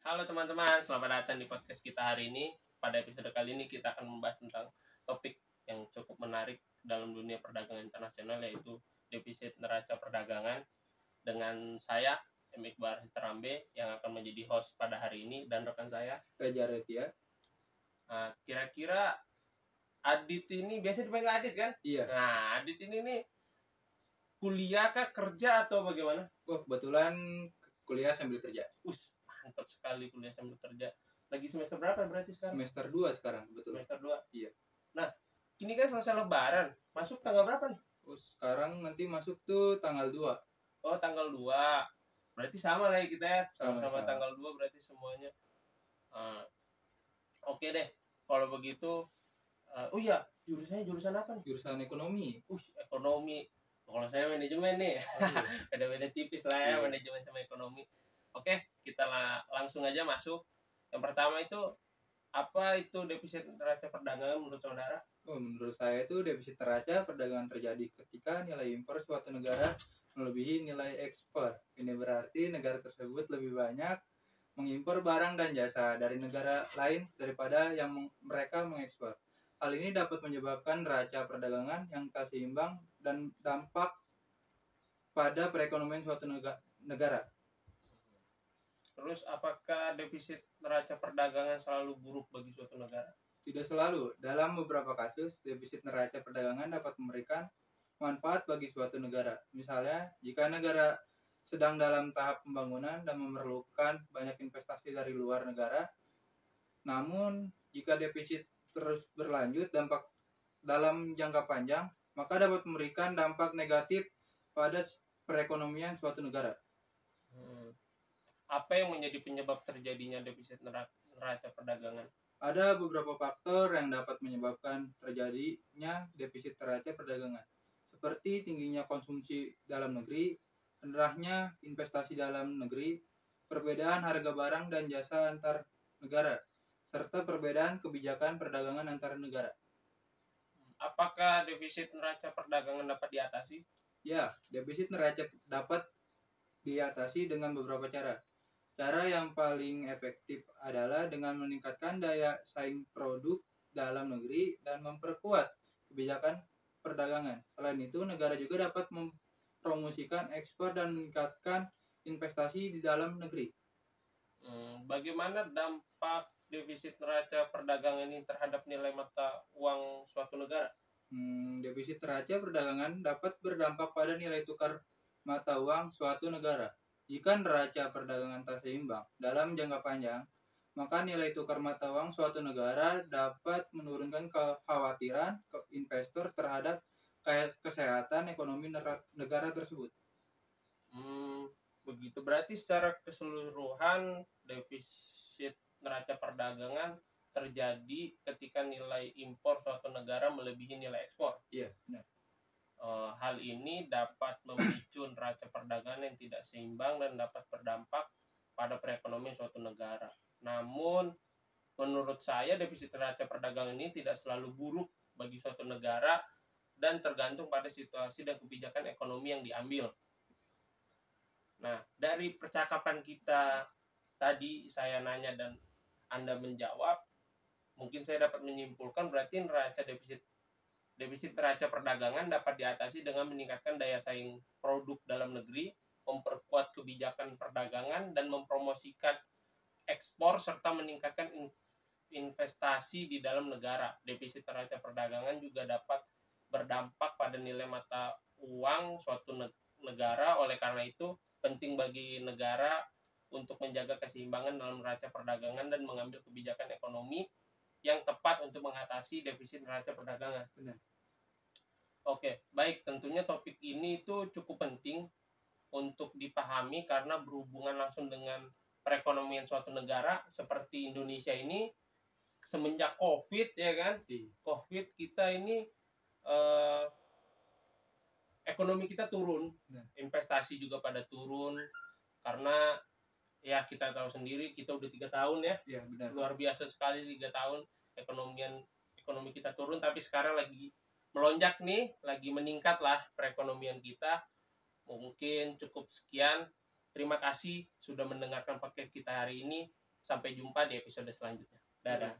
Halo teman-teman, selamat datang di podcast kita hari ini. Pada episode kali ini kita akan membahas tentang topik yang cukup menarik dalam dunia perdagangan internasional, yaitu defisit neraca perdagangan. Dengan saya, M. Iqbal Terambe, yang akan menjadi host pada hari ini, dan rekan saya, Raja Retia. Kira-kira Adit ini, biasa dipanggil Adit kan? Iya. Nah, Adit ini nih kuliah kah, kerja atau bagaimana? Kebetulan kuliah sambil kerja. Mantap sekali kuliah sambil kerja. Lagi semester berapa berarti sekarang? Semester 2 sekarang, betul. Semester 2. Iya. Nah, ini kan selesai lebaran. Masuk tanggal berapa nih? Sekarang nanti masuk tuh tanggal 2. Oh, tanggal 2. Berarti sama lah ya kita ya. Sama-sama Sama-sama. tanggal 2 berarti semuanya. Oke deh. Kalau begitu, oh iya, jurusannya jurusan apa nih? Jurusan ekonomi. Ekonomi. Kalau saya manajemen nih. Beda-beda tipis lah ya, Iya. manajemen sama ekonomi. Oke, kita langsung aja masuk. Yang pertama itu, apa itu defisit neraca perdagangan menurut saudara? Menurut saya itu defisit neraca perdagangan terjadi ketika nilai impor suatu negara melebihi nilai ekspor. Ini berarti negara tersebut lebih banyak mengimpor barang dan jasa dari negara lain daripada yang mereka mengekspor. Hal ini dapat menyebabkan neraca perdagangan yang tak seimbang dan dampak pada perekonomian suatu negara. Terus apakah defisit neraca perdagangan selalu buruk bagi suatu negara? Tidak selalu. Dalam beberapa kasus, defisit neraca perdagangan dapat memberikan manfaat bagi suatu negara. Misalnya, jika negara sedang dalam tahap pembangunan dan memerlukan banyak investasi dari luar negara. Namun, jika defisit terus berlanjut dampak dalam jangka panjang, maka dapat memberikan dampak negatif pada perekonomian suatu negara. Apa yang menjadi penyebab terjadinya defisit neraca perdagangan? Ada beberapa faktor yang dapat menyebabkan terjadinya defisit neraca perdagangan, seperti tingginya konsumsi dalam negeri, rendahnya investasi dalam negeri, perbedaan harga barang dan jasa antar negara, serta perbedaan kebijakan perdagangan antar negara. Apakah defisit neraca perdagangan dapat diatasi? Ya, defisit neraca dapat diatasi dengan beberapa cara. Cara yang paling efektif adalah dengan meningkatkan daya saing produk dalam negeri dan memperkuat kebijakan perdagangan. Selain itu, negara juga dapat mempromosikan ekspor dan meningkatkan investasi di dalam negeri. Bagaimana dampak defisit neraca perdagangan ini terhadap nilai mata uang suatu negara? Defisit neraca perdagangan dapat berdampak pada nilai tukar mata uang suatu negara. Jika neraca perdagangan tak seimbang dalam jangka panjang, maka nilai tukar mata uang suatu negara dapat menurunkan kekhawatiran investor terhadap kesehatan ekonomi negara tersebut. Begitu. Berarti secara keseluruhan defisit neraca perdagangan terjadi ketika nilai impor suatu negara melebihi nilai ekspor. Iya, benar. Hal ini dapat memicu neraca perdagangan yang tidak seimbang dan dapat berdampak pada perekonomian suatu negara. Namun, menurut saya defisit neraca perdagangan ini tidak selalu buruk bagi suatu negara dan tergantung pada situasi dan kebijakan ekonomi yang diambil. Nah, dari percakapan kita tadi, saya nanya dan Anda menjawab, mungkin saya dapat menyimpulkan berarti defisit neraca perdagangan dapat diatasi dengan meningkatkan daya saing produk dalam negeri, memperkuat kebijakan perdagangan, dan mempromosikan ekspor serta meningkatkan investasi di dalam negara. Defisit neraca perdagangan juga dapat berdampak pada nilai mata uang suatu negara. Oleh karena itu, penting bagi negara untuk menjaga keseimbangan dalam neraca perdagangan dan mengambil kebijakan ekonomi yang tepat untuk mengatasi defisit neraca perdagangan. Benar. Oke, baik. Tentunya topik ini itu cukup penting untuk dipahami karena berhubungan langsung dengan perekonomian suatu negara seperti Indonesia ini. Semenjak COVID, ya kan? COVID kita ini ekonomi kita turun, investasi juga pada turun karena ya kita tahu sendiri kita udah 3 tahun ya, benar. Luar biasa sekali 3 tahun ekonomi kita turun, tapi sekarang lagi melonjak nih, lagi meningkat lah perekonomian kita. Mungkin cukup sekian. Terima kasih sudah mendengarkan podcast kita hari ini. Sampai jumpa di episode selanjutnya. Dadah.